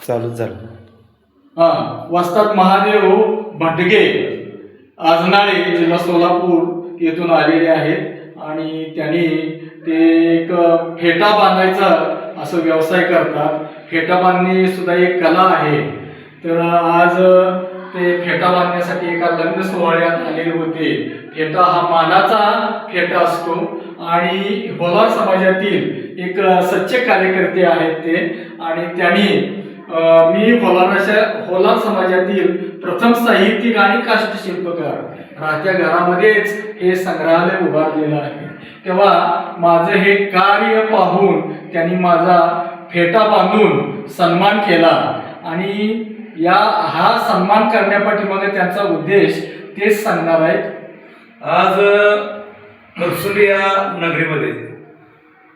चालूच झालं. वस्ताद महादेव भटगे आजनाळे जिल्हा सोलापूर येथून आलेले आहेत आणि त्यांनी ते एक फेटा बांधायचा असं व्यवसाय करतात. फेटा बांधणे सुद्धा एक कला आहे. तर आज ते फेटा बांधण्यासाठी एका लग्न सोहळ्यात आलेले होते. फेटा हा मानाचा फेटा असतो आणि होलार समाजातील एक सच्चे कार्यकर्ते आहेत ते. आणि त्यांनी मी होलार समाजातील प्रथम साहित्यिक आणि काष्टशिल्पकार राहत्या घरामध्येच हे संग्रहालय उभारलेलं आहे. तेव्हा माझं हे कार्य पाहून त्यांनी माझा फेटा बांधून सन्मान केला आणि हा सन्मान करण्यापाठीमागे त्यांचा उद्देश तेच सांगणार आहेत. आज करसुली या नगरीमध्ये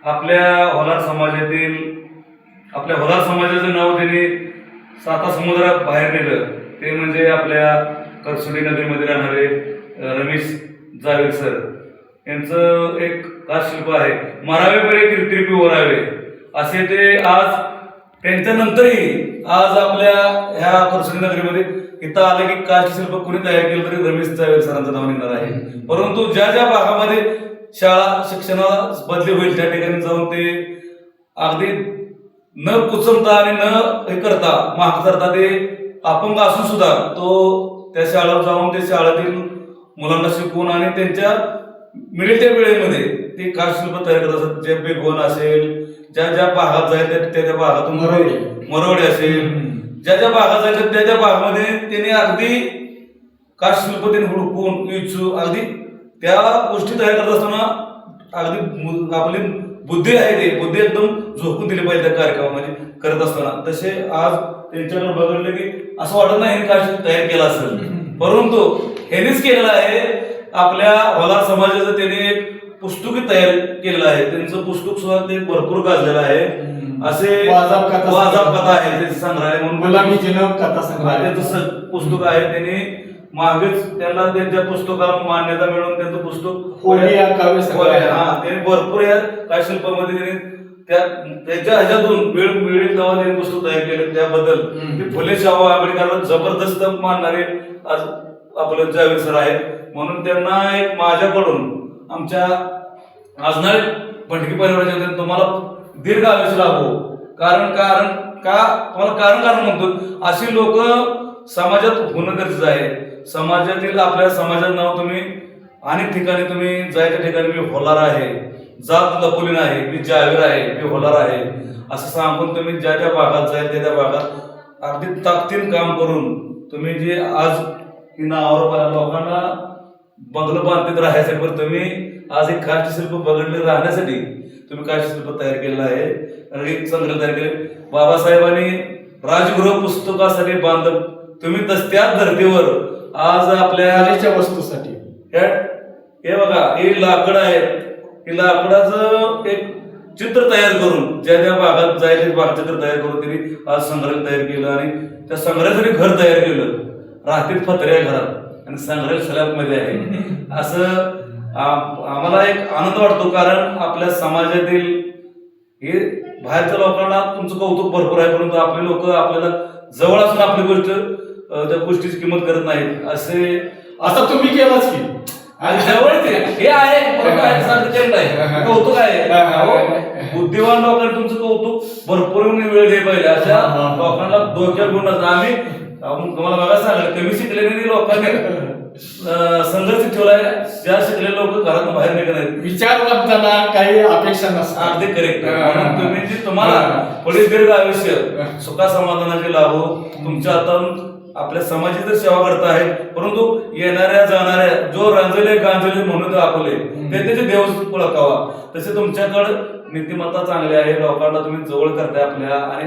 आपल्या होलार समाजाचं नाव त्यांनी साता समुद्रात बाहेर नेलं. ते म्हणजे आपल्या करसुली नगरीमध्ये राहणारे रमेश जावेद सर यांचं एक काष्टशिल्प आहे. मरावे बरे कीर्तिरूपी ओरावे असे ते आज त्यांच्यानंतरही आज आपल्या ह्या करसुली नगरीमध्ये इथं आलं की काष्टशिल्प कुणी तयार केलं तरी रमेश जावेद सरांचं नाव निघणार आहे. परंतु ज्या ज्या भागामध्ये शाळा शिक्षणाला बदली होईल त्या ठिकाणी जाऊन ते अगदी न कुचमता आणि न हे करता महाग करता ते अपंग असून सुद्धा तो त्या शाळेवर जाऊन ते शाळेतील मुलांना शिकवून आणि त्यांच्या मिळेल त्या वेळेमध्ये ते काष्टशिल्प तयार करत असतात. जे बेगोन असेल, ज्या ज्या भागात जाईल त्या भागातून मरवडे असेल, ज्या ज्या भागात जाईल त्या त्या भागामध्ये त्यांनी अगदी काष्टशिल्प त्यांनी हुडकून इच्छू अगदी त्या गोष्टी तयार करत असताना अगदी आपली बुद्धी आहे ते बुद्धी एकदम झोकून दिली पाहिजे त्या कार्यक्रमामध्ये करत असताना. तसे आज त्यांच्याकडे बघितलं की असं वाटत नाही हे काष्ट तयार केलं असेल, परंतु ह्यांनीच केलेलं आहे. आपल्या होलार समाजाचं त्यांनी एक पुस्तक तयार केलेलं आहे. त्यांचं पुस्तक सुद्धा ते भरपूर गाजलेलं आहे. असे वाजाब कथा आहे ते संग्रहालय म्हणून गुलामी जिनब कथा संग्रहालय त्यांचं पुस्तक आहे. त्यांनी मागेच त्यांना त्यांच्या पुस्तकाला मान्यता मिळवून त्यांचं पुस्तक त्यांनी भरपूर या काष्टशिल्पामध्ये त्यांनी त्याच्या ह्याच्यातून वेळ मिळेल तेव्हा त्यांनी पुस्तक तयार केले. त्याबद्दल ते फुले शाहू आंबेडकरांना जबरदस्त मानणारे आज आपले जावेद सर आहेत. म्हणून त्यांना एक माझ्याकडून आमच्या आजनाळे भटके परिवाराच्या तुम्हाला दीर्घ आयुष्य लाभो. कारण तुम्हाला कारण म्हणतो अशी लोक समाजात होणं गरजेचं आहे. समाजातील आपल्या समाजाचं नाव तुम्ही अनेक ठिकाणी तुम्ही जायच्या ठिकाणी मी होलार आहे, जात लपवली नाही, मी जावेद आहे, मी होलार आहे असं सांगून तुम्ही ज्या त्या भागात जाईल त्या त्या भागात अगदी ताकदीन काम करून तुम्ही जे आज ही नावावर लोकांना बंगलं बांधत राहण्यासाठी तुम्ही आज एक काष्टशिल्प बघडले राहण्यासाठी तुम्ही काष्टशिल्प तयार केलेलं आहे आणि एक संग्रह तयार केले. बाबासाहेबांनी राजगृह पुस्तकासाठी बांधलं. तुम्ही त्याच धर्तीवर आज आपल्या वस्तूसाठी हे बघा हे लाकड आहे. हे लाकडाचं एक चित्र तयार करून ज्या ज्या भागात जायचे चित्र तयार करून त्यांनी आज संग्रहालय तयार केलं आणि त्या संग्रहालयासाठी घर तयार केलं. राहतील फत्र्या घरात आणि संग्रहालय स्लॅब मध्ये आहे. असं आम्हाला एक आनंद वाटतो. कारण आपल्या समाजातील हे बाहेरच्या लोकांना तुमचं कौतुक भरपूर आहे, परंतु आपले लोक आपल्याला जवळ असून आपली गोष्ट त्या गोष्टीची किंमत करत नाहीत. असं तुम्ही केलाच की जवळ हे आहे कौतुक आहे. बुद्धिवान लोकांना तुमचं कौतुक भरपूर वेळ दे पाहिजे. अशा लोकांना डोक्यात गुण आम्ही तुम्हाला बघा सांगायला कमी शिकलेले लोकांनी संघर्ष ठेवलाय. ज्या शिकलेले लोक घरातून बाहेर निघत आहेत. विचारवंतांना काही अपेक्षा नसतात. अगदी करेक्ट. तुम्ही जी तुम्हाला पुढे दीर्घ आयुष्य सुखा समाधानाचे लाभो. तुमच्या हातातून आपल्या समाजाची तर सेवा करता आहेत, परंतु येणाऱ्या जाणाऱ्या जो रांजले गांजले म्हणून आपले त्याचे देव ओळखावा. तसे तुमच्याकडे नीतिमत्ता चांगली आहे. लोकांना तुम्ही जवळ करताय आपल्या आणि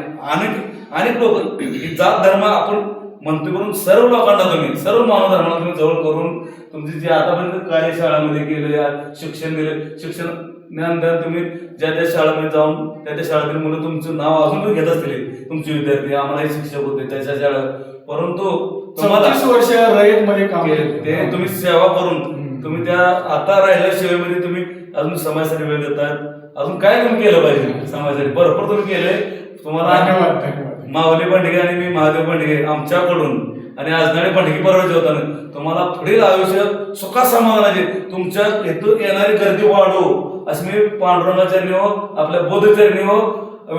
अनेक लोक जात धर्म आपण म्हणतो करून सर्व लोकांना तुम्ही सर्व मानव धर्माला तुम्ही जवळ करून तुमची जी आतापर्यंत कार्यशाळामध्ये केले शिक्षण दिले शिक्षण ज्ञान तुम्ही ज्या त्या शाळेमध्ये जाऊन त्या त्या शाळेतील मुलं तुमचं नाव अजून पण घेत असतील. तुमचे विद्यार्थी आम्हालाही शिक्षक होते त्याच्या शाळेत, परंतु तुम्हाला 30 वर्ष रयत मध्ये काम केले ते तुम्ही सेवा करून तुम्ही त्या आता राहिल्या सेवेमध्ये तुम्ही अजून समाजासाठी वेळ देतात. अजून काय तुम्ही केलं पाहिजे समाजासाठी भरपूर तुम्ही केलंय. तुम्हाला धन्यवाद धन्यवाद. माऊली भांडगे आणि मी महादेव भांडगे आमच्याकडून आणि आजनाळे भांडगे परवा जेवताना तुम्हाला पुढील आयुष्य सुखा समाधानाचे तुमच्या हेतू येणारी गर्दी वाढो अशी मी पांडुरंगाचरणी हो, आपल्या बौद्ध चरणी हो,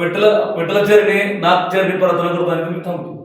विठ्ठलाचरणी नाथ चरणी प्रार्थना करतो आणि तुम्ही थांबतो.